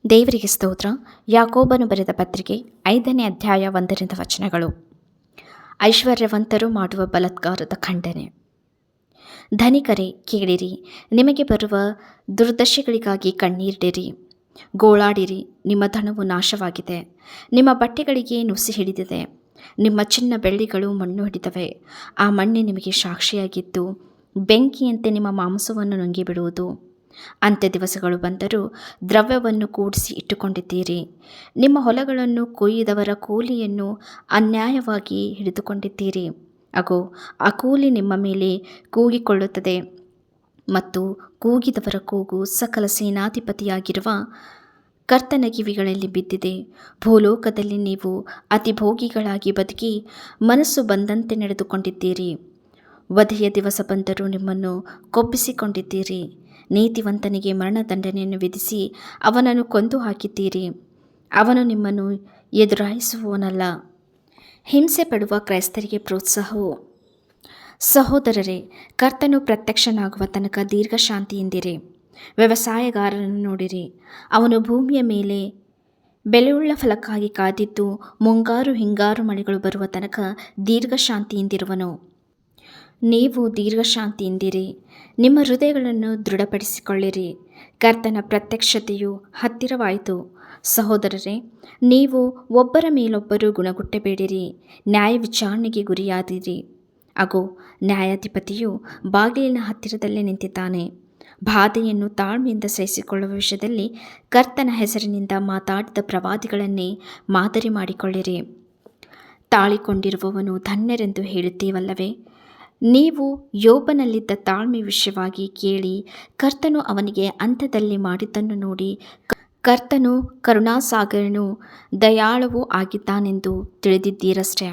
ದೇವರಿಗೆ ಸ್ತೋತ್ರ. ಯಾಕೋಬನು ಬರೆದ ಪತ್ರಿಕೆ 5ನೇ ಅಧ್ಯಾಯ 1ರಿಂದ ವಚನಗಳು. ಐಶ್ವರ್ಯವಂತರು ಮಾಡುವ ಬಲಾತ್ಕಾರದ ಖಂಡನೆ. ಧನಿಕರೇ ಕೇಳಿರಿ, ನಿಮಗೆ ಬರುವ ದುರ್ದಶೆಗಳಿಗಾಗಿ ಕಣ್ಣೀರಿಡಿರಿ, ಗೋಳಾಡಿರಿ. ನಿಮ್ಮ ಧನವು ನಾಶವಾಗಿದೆ, ನಿಮ್ಮ ಬಟ್ಟೆಗಳಿಗೆ ನುಸಿ ಹಿಡಿದಿದೆ, ನಿಮ್ಮ ಚಿನ್ನ ಬೆಳ್ಳಿಗಳು ಮಣ್ಣು ಹಿಡಿದವೆ. ಆ ಮಣ್ಣೆ ನಿಮಗೆ ಸಾಕ್ಷಿಯಾಗಿದ್ದು ಬೆಂಕಿಯಂತೆ ನಿಮ್ಮ ಮಾಂಸವನ್ನು ನುಂಗಿಬಿಡುವುದು. ಅಂತ್ಯ ದಿವಸಗಳು ಬಂದರೂ ದ್ರವ್ಯವನ್ನು ಕೂಡಿಸಿ ಇಟ್ಟುಕೊಂಡಿದ್ದೀರಿ. ನಿಮ್ಮ ಹೊಲಗಳನ್ನು ಕೊಯ್ದವರ ಕೂಲಿಯನ್ನು ಅನ್ಯಾಯವಾಗಿ ಹಿಡಿದುಕೊಂಡಿದ್ದೀರಿ. ಅಗೋ, ಆ ಕೂಲಿ ನಿಮ್ಮ ಮೇಲೆ ಕೂಗಿಕೊಳ್ಳುತ್ತದೆ ಮತ್ತು ಕೂಗಿದವರ ಕೂಗು ಸಕಲ ಸೇನಾಧಿಪತಿಯಾಗಿರುವ ಕರ್ತನ ಕಿವಿಗಳಲ್ಲಿ ಬಿದ್ದಿದೆ. ಭೂಲೋಕದಲ್ಲಿ ನೀವು ಅತಿಭೋಗಿಗಳಾಗಿ ಬದುಕಿ ಮನಸ್ಸು ಬಂದಂತೆ ನಡೆದುಕೊಂಡಿದ್ದೀರಿ. ವಧೆಯ ದಿವಸ ಬಂದರೂ ನಿಮ್ಮನ್ನು ಕೊಬ್ಬಿಸಿಕೊಂಡಿದ್ದೀರಿ. ನೀತಿವಂತನಿಗೆ ಮರಣದಂಡನೆಯನ್ನು ವಿಧಿಸಿ ಅವನನ್ನು ಕೊಂದು ಹಾಕಿದ್ದೀರಿ. ಅವನು ನಿಮ್ಮನ್ನು ಎದುರಾಯಿಸುವವನಲ್ಲ. ಹಿಂಸೆ ಪಡುವ ಕ್ರೈಸ್ತರಿಗೆ ಪ್ರೋತ್ಸಾಹವು. ಸಹೋದರರೇ, ಕರ್ತನು ಪ್ರತ್ಯಕ್ಷನಾಗುವ ತನಕ ದೀರ್ಘಶಾಂತಿಯಿಂದಿರಿ. ವ್ಯವಸಾಯಗಾರರನ್ನು ನೋಡಿರಿ, ಅವನು ಭೂಮಿಯ ಮೇಲೆ ಬೆಲೆಯುಳ್ಳ ಫಲಕ್ಕಾಗಿ ಕಾದಿದ್ದು ಮುಂಗಾರು ಹಿಂಗಾರು ಮಳೆಗಳು ಬರುವ ತನಕ ದೀರ್ಘಶಾಂತಿಯಿಂದಿರುವನು. ನೀವು ದೀರ್ಘಶಾಂತಿಯಿಂದಿರಿ, ನಿಮ್ಮ ಹೃದಯಗಳನ್ನು ದೃಢಪಡಿಸಿಕೊಳ್ಳಿರಿ. ಕರ್ತನ ಪ್ರತ್ಯಕ್ಷತೆಯು ಹತ್ತಿರವಾಯಿತು. ಸಹೋದರರೇ, ನೀವು ಒಬ್ಬರ ಮೇಲೊಬ್ಬರು ಗುಣಗುಟ್ಟಬೇಡಿರಿ, ನ್ಯಾಯ ವಿಚಾರಣೆಗೆ ಗುರಿಯಾದಿರಿ. ಅಗೋ, ನ್ಯಾಯಾಧಿಪತಿಯು ಬಾಗಿಲಿನ ಹತ್ತಿರದಲ್ಲೇ ನಿಂತಿದ್ದಾನೆ. ಬಾಧೆಯನ್ನು ತಾಳ್ಮೆಯಿಂದ ಸಹಿಸಿಕೊಳ್ಳುವ ವಿಷಯದಲ್ಲಿ ಕರ್ತನ ಹೆಸರಿನಿಂದ ಮಾತಾಡಿದ ಪ್ರವಾದಿಗಳನ್ನೇ ಮಾದರಿ ಮಾಡಿಕೊಳ್ಳಿರಿ. ತಾಳಿಕೊಂಡಿರುವವನು ಧನ್ಯರೆಂದು ಹೇಳುತ್ತೀವಲ್ಲವೇ? ನೀವು ಯೋಬನಲ್ಲಿದ್ದ ತಾಳ್ಮೆ ವಿಷಯವಾಗಿ ಕೇಳಿ, ಕರ್ತನು ಅವನಿಗೆ ಅಂತ್ಯದಲ್ಲಿ ಮಾಡಿದ್ದನ್ನು ನೋಡಿ, ಕರ್ತನು ಕರುಣಾಸಾಗರನೂ ದಯಾಳುವೂ ಆಗಿದ್ದಾನೆಂದು ತಿಳಿದಿದ್ದೀರಷ್ಟೆ.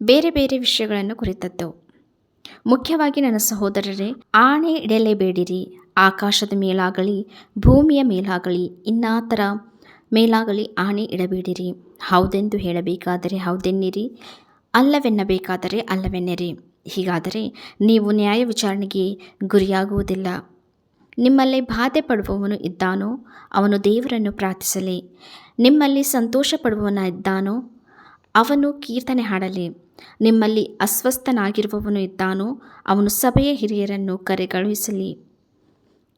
ಬೇರೆ ಬೇರೆ ವಿಷಯಗಳನ್ನು ಕುರಿತದ್ದು. ಮುಖ್ಯವಾಗಿ ನನ್ನ ಸಹೋದರರೇ, ಆಣೆ ಇಡಲೇಬೇಡಿರಿ. ಆಕಾಶದ ಮೇಲಾಗಲಿ ಭೂಮಿಯ ಮೇಲಾಗಲಿ ಇನ್ನಾತರ ಮೇಲಾಗಲಿ ಆಣೆ ಇಡಬೇಡಿರಿ. ಹೌದೆಂದು ಹೇಳಬೇಕಾದರೆ ಹೌದೆನ್ನಿರಿ, ಅಲ್ಲವೆನ್ನಬೇಕಾದರೆ ಅಲ್ಲವೆನ್ನಿರಿ. ಹೀಗಾದರೆ ನೀವು ನ್ಯಾಯ ವಿಚಾರಣೆಗೆ ಗುರಿಯಾಗುವುದಿಲ್ಲ. ನಿಮ್ಮಲ್ಲಿ ಬಾಧೆ ಪಡುವವನು ಇದ್ದಾನೋ ಅವನು ದೇವರನ್ನು ಪ್ರಾರ್ಥಿಸಲಿ. ನಿಮ್ಮಲ್ಲಿ ಸಂತೋಷ ಪಡುವವನಿದ್ದಾನೋ ಅವನು ಕೀರ್ತನೆ ಹಾಡಲಿ. ನಿಮ್ಮಲ್ಲಿ ಅಸ್ವಸ್ಥನಾಗಿರುವವನು ಇದ್ದಾನೋ ಅವನು ಸಭೆಯ ಹಿರಿಯರನ್ನು ಕರೆಗಳುಹಿಸಲಿ.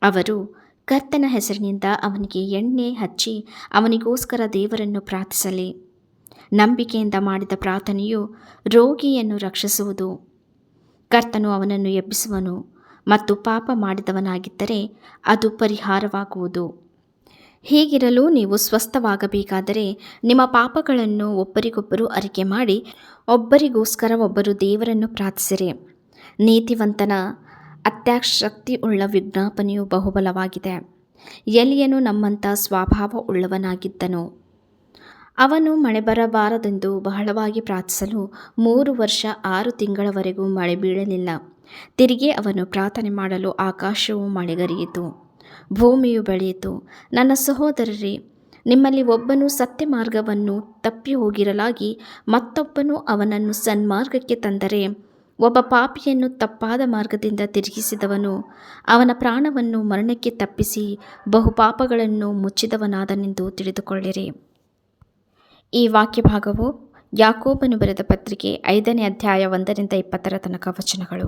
ಅವರು ಕರ್ತನ ಹೆಸರಿನಿಂದ ಅವನಿಗೆ ಎಣ್ಣೆ ಹಚ್ಚಿ ಅವನಿಗೋಸ್ಕರ ದೇವರನ್ನು ಪ್ರಾರ್ಥಿಸಲಿ. ನಂಬಿಕೆಯಿಂದ ಮಾಡಿದ ಪ್ರಾರ್ಥನೆಯು ರೋಗಿಯನ್ನು ರಕ್ಷಿಸುವುದು. ಕರ್ತನು ಅವನನ್ನು ಎಬ್ಬಿಸುವನು ಮತ್ತು ಪಾಪ ಮಾಡಿದವನಾಗಿದ್ದರೆ ಅದು ಪರಿಹಾರವಾಗುವುದು. ಹೀಗಿರಲು ನೀವು ಸ್ವಸ್ಥವಾಗಬೇಕಾದರೆ ನಿಮ್ಮ ಪಾಪಗಳನ್ನು ಒಬ್ಬರಿಗೊಬ್ಬರು ಅರಿಕೆ ಮಾಡಿ ಒಬ್ಬರಿಗೋಸ್ಕರ ಒಬ್ಬರು ದೇವರನ್ನು ಪ್ರಾರ್ಥಿಸಿರಿ. ನೀತಿವಂತನ ಅತ್ಯಾಶಕ್ತಿ ಉಳ್ಳ ವಿಜ್ಞಾಪನೆಯು ಬಹುಬಲವಾಗಿದೆ. ಎಲಿಯನು ನಮ್ಮಂಥ ಸ್ವಭಾವ ಉಳ್ಳವನಾಗಿದ್ದನು. ಅವನು ಮಳೆ ಬರಬಾರದೆಂದು ಬಹಳವಾಗಿ ಪ್ರಾರ್ಥಿಸಲು 3 ವರ್ಷ 6 ತಿಂಗಳವರೆಗೂ ಮಳೆ ಬೀಳಲಿಲ್ಲ. ತಿರುಗಿ ಅವನು ಪ್ರಾರ್ಥನೆ ಮಾಡಲು ಆಕಾಶವು ಮಳೆಗರೆಯಿತು, ಭೂಮಿಯು ಬೆಳೆಯಿತು. ನನ್ನ ಸಹೋದರರೇ, ನಿಮ್ಮಲ್ಲಿ ಒಬ್ಬನು ಸತ್ಯ ಮಾರ್ಗವನ್ನು ತಪ್ಪಿ ಹೋಗಿರಲಾಗಿ ಮತ್ತೊಬ್ಬನು ಅವನನ್ನು ಸನ್ಮಾರ್ಗಕ್ಕೆ ತಂದರೆ, ಒಬ್ಬ ಪಾಪಿಯನ್ನು ತಪ್ಪಾದ ಮಾರ್ಗದಿಂದ ತಿರುಗಿಸಿದವನು ಅವನ ಪ್ರಾಣವನ್ನು ಮರಣಕ್ಕೆ ತಪ್ಪಿಸಿ ಬಹು ಪಾಪಗಳನ್ನು ಮುಚ್ಚಿದವನಾದನೆಂದು ತಿಳಿದುಕೊಳ್ಳಿರಿ. ಈ ವಾಕ್ಯ ಭಾಗವು ಯಾಕೋಬನು ಬರೆದ ಪತ್ರಿಕೆ 5ನೇ ಅಧ್ಯಾಯ 1ರಿಂದ 20 ತನಕ ವಚನಗಳು.